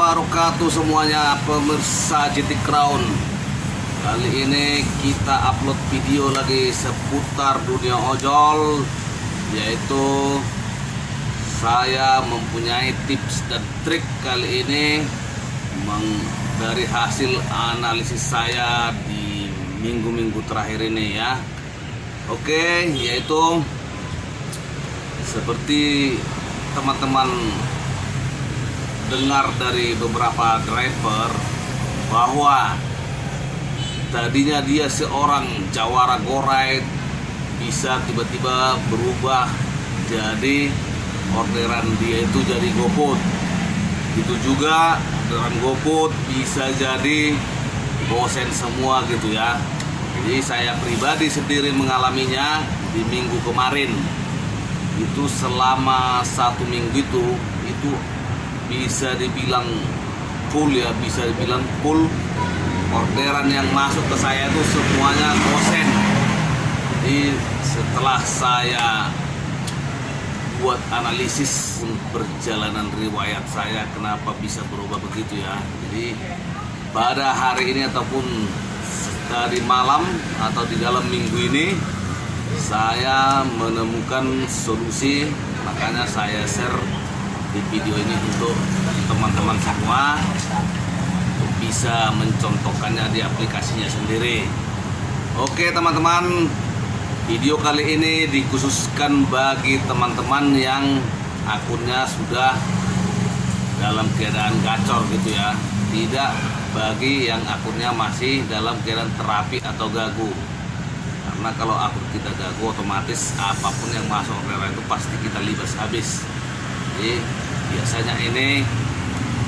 wabarakatuh semuanya pemirsa GT Crown. Kali ini kita upload video lagi seputar dunia ojol, yaitu saya mempunyai tips dan trik kali ini dari hasil analisis saya di minggu-minggu terakhir ini ya. Oke, yaitu seperti teman-teman dengar dari beberapa driver bahwa tadinya dia seorang jawara go-ride bisa tiba-tiba berubah jadi orderan dia itu jadi GoFood. Itu juga orderan GoFood bisa jadi gosen semua gitu ya. Jadi saya pribadi sendiri mengalaminya di minggu kemarin. Itu selama 1 minggu itu bisa dibilang full ya, bisa dibilang full. Orderan yang masuk ke saya itu semuanya gosen. Jadi setelah saya buat analisis perjalanan riwayat saya kenapa bisa berubah begitu ya. Jadi pada hari ini ataupun tadi malam atau di dalam minggu ini saya menemukan solusi, makanya saya share di video ini untuk teman-teman semua untuk bisa mencontohkannya di aplikasinya sendiri. Oke teman-teman, video kali ini dikhususkan bagi teman-teman yang akunnya sudah dalam keadaan gacor gitu ya, tidak bagi yang akunnya masih dalam keadaan terapi atau gagu. Karena kalau akun kita gagu, otomatis apapun yang masuk orderan itu pasti kita libas habis. Jadi biasanya ini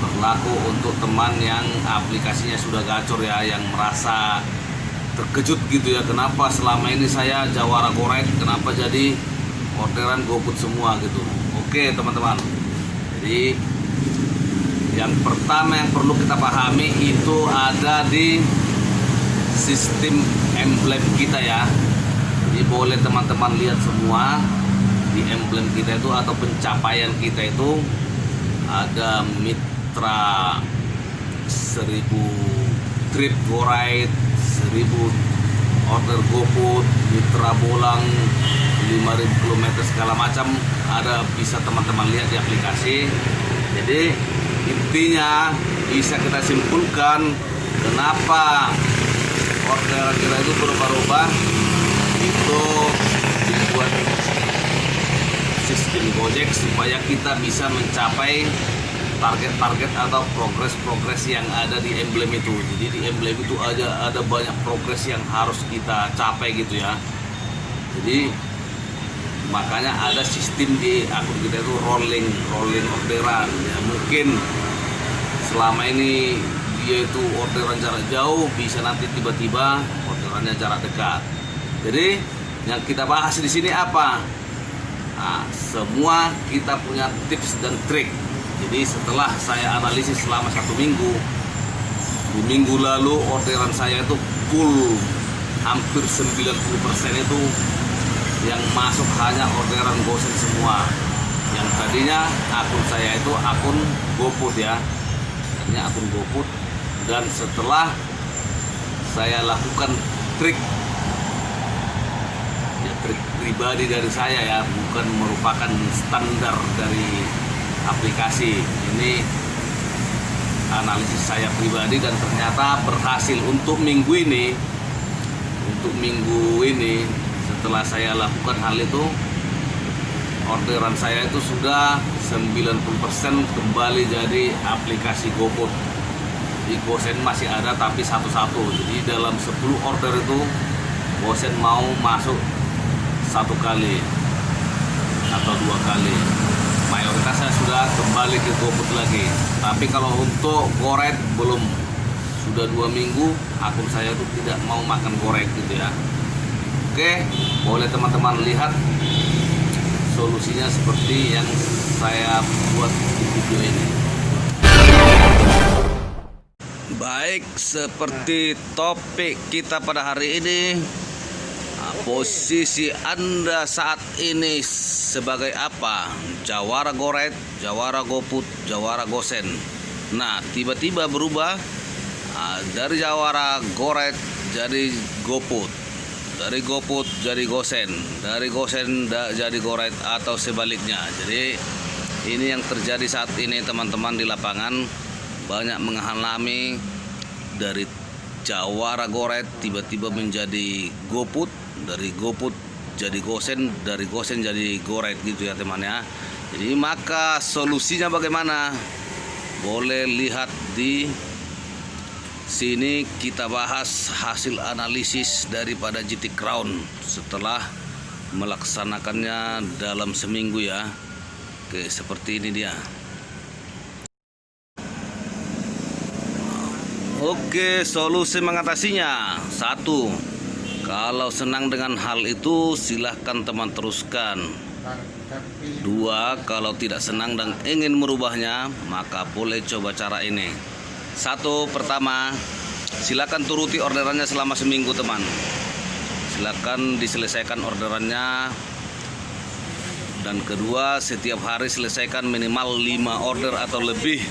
berlaku untuk teman yang aplikasinya sudah gacor ya, yang merasa terkejut gitu ya, kenapa selama ini saya jawara go-ride kenapa jadi orderan GoFood semua gitu. Oke teman-teman, jadi yang pertama yang perlu kita pahami itu ada di sistem emblem kita ya. Jadi boleh teman-teman lihat semua di emblem kita itu atau pencapaian kita itu ada mitra 1000 trip go-ride, 1000 order GoFood, mitra bolang 5000 km segala macam, ada bisa teman-teman lihat di aplikasi. Jadi intinya bisa kita simpulkan kenapa orderan kita itu berubah-ubah, itu dibuat sistem Gojek supaya kita bisa mencapai target-target atau progres-progres yang ada di emblem itu. Jadi di emblem itu ada banyak progres yang harus kita capai gitu ya. Jadi makanya ada sistem di akun kita itu rolling orderan ya. Mungkin selama ini dia itu orderan jarak jauh, bisa nanti tiba-tiba orderannya jarak dekat. Jadi yang kita bahas di sini apa? Nah, semua kita punya tips dan trik. Jadi setelah saya analisis selama 1 minggu, di minggu lalu orderan saya itu full, hampir 90% itu yang masuk hanya orderan gosen semua. Yang tadinya akun saya itu akun GoFood ya, ini akun GoFood. Dan setelah saya lakukan trik pribadi dari saya ya, bukan merupakan standar dari aplikasi ini, analisis saya pribadi dan ternyata berhasil untuk minggu ini. Setelah saya lakukan hal itu, orderan saya itu sudah 90% kembali jadi aplikasi GoFood. Di gosen masih ada tapi satu-satu. Jadi dalam 10 order itu gosen mau masuk 1 kali atau 2 kali. Mayoritas saya sudah kembali ke GoFood lagi. Tapi kalau untuk go-ride belum. Sudah 2 minggu akun saya itu tidak mau makan go-ride gitu ya. Oke, boleh teman-teman lihat solusinya seperti yang saya buat di video ini. Baik, seperti topik kita pada hari ini, posisi Anda saat ini sebagai apa? Jawara go-ride, jawara GoFood, jawara gosen. Nah, tiba-tiba berubah dari jawara goret jadi GoPut, dari GoPut jadi Gosen, dari Gosen jadi goret atau sebaliknya. Jadi ini yang terjadi saat ini teman-teman di lapangan, banyak mengalami dari jawara goret tiba-tiba menjadi GoPut, dari GoPut jadi Gosen, dari Gosen jadi goret gitu ya teman ya. Jadi maka solusinya bagaimana? Boleh lihat di sini, kita bahas hasil analisis daripada GT Crown setelah melaksanakannya dalam seminggu ya. Oke, seperti ini dia. Oke, solusi mengatasinya. 1. Kalau senang dengan hal itu silahkan teman teruskan. 2. Kalau tidak senang dan ingin merubahnya, maka boleh coba cara ini. 1. Pertama, silakan turuti orderannya selama seminggu teman. Silakan diselesaikan orderannya. Dan kedua, setiap hari selesaikan minimal 5 order atau lebih.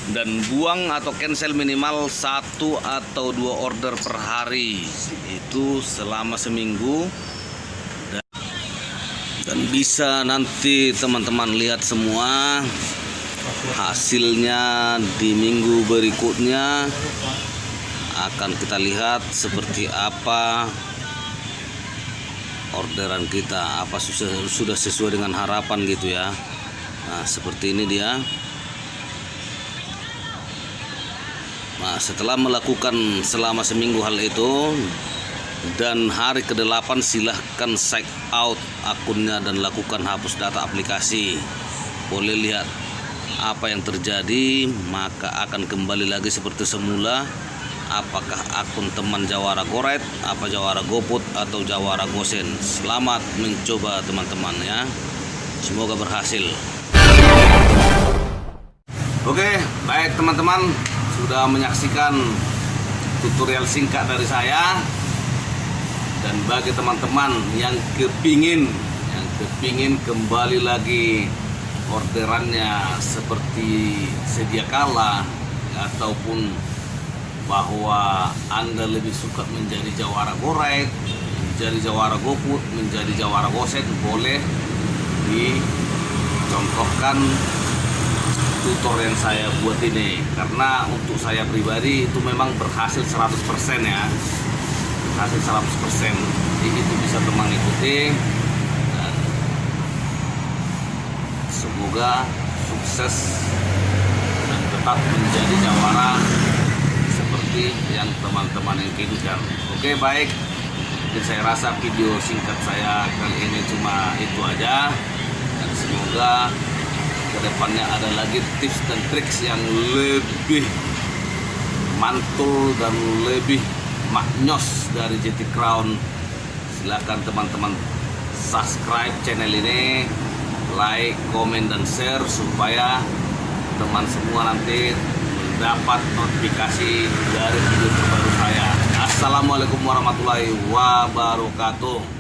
Dan buang atau cancel minimal 1 atau 2 order per hari. Itu selama seminggu. Dan bisa nanti teman-teman lihat semua hasilnya di minggu berikutnya. Akan kita lihat seperti apa orderan kita, apa sudah sesuai dengan harapan gitu ya. Nah, seperti ini dia. Nah, setelah melakukan selama seminggu hal itu dan hari ke-8 silahkan sign out akunnya dan lakukan hapus data aplikasi. Boleh lihat apa yang terjadi, maka akan kembali lagi seperti semula. Apakah akun teman jawara goret, apa jawara GoPut atau jawara Gosen. Selamat mencoba teman-teman ya. Semoga berhasil. Oke, baik teman-teman, sudah menyaksikan tutorial singkat dari saya. Dan bagi teman-teman yang kepingin kembali lagi orderannya seperti sedia kala, ataupun bahwa Anda lebih suka menjadi jawara goret, menjadi jawara GoPut, menjadi jawara Gosen, boleh dicontohkan tutorial yang saya buat ini. Karena untuk saya pribadi itu memang berhasil 100% ya. Hasil 100%. Jadi itu bisa teman ikuti. Dan semoga sukses dan tetap menjadi jawara seperti yang teman-teman inginkan. Oke, baik. Jadi saya rasa video singkat saya kali ini cuma itu aja. Dan semoga kedepannya ada lagi tips dan triks yang lebih mantul dan lebih maknyos dari GT Crown. Silakan teman-teman subscribe channel ini, like, komen, dan share supaya teman semua nanti mendapat notifikasi dari video terbaru saya. Assalamualaikum warahmatullahi wabarakatuh.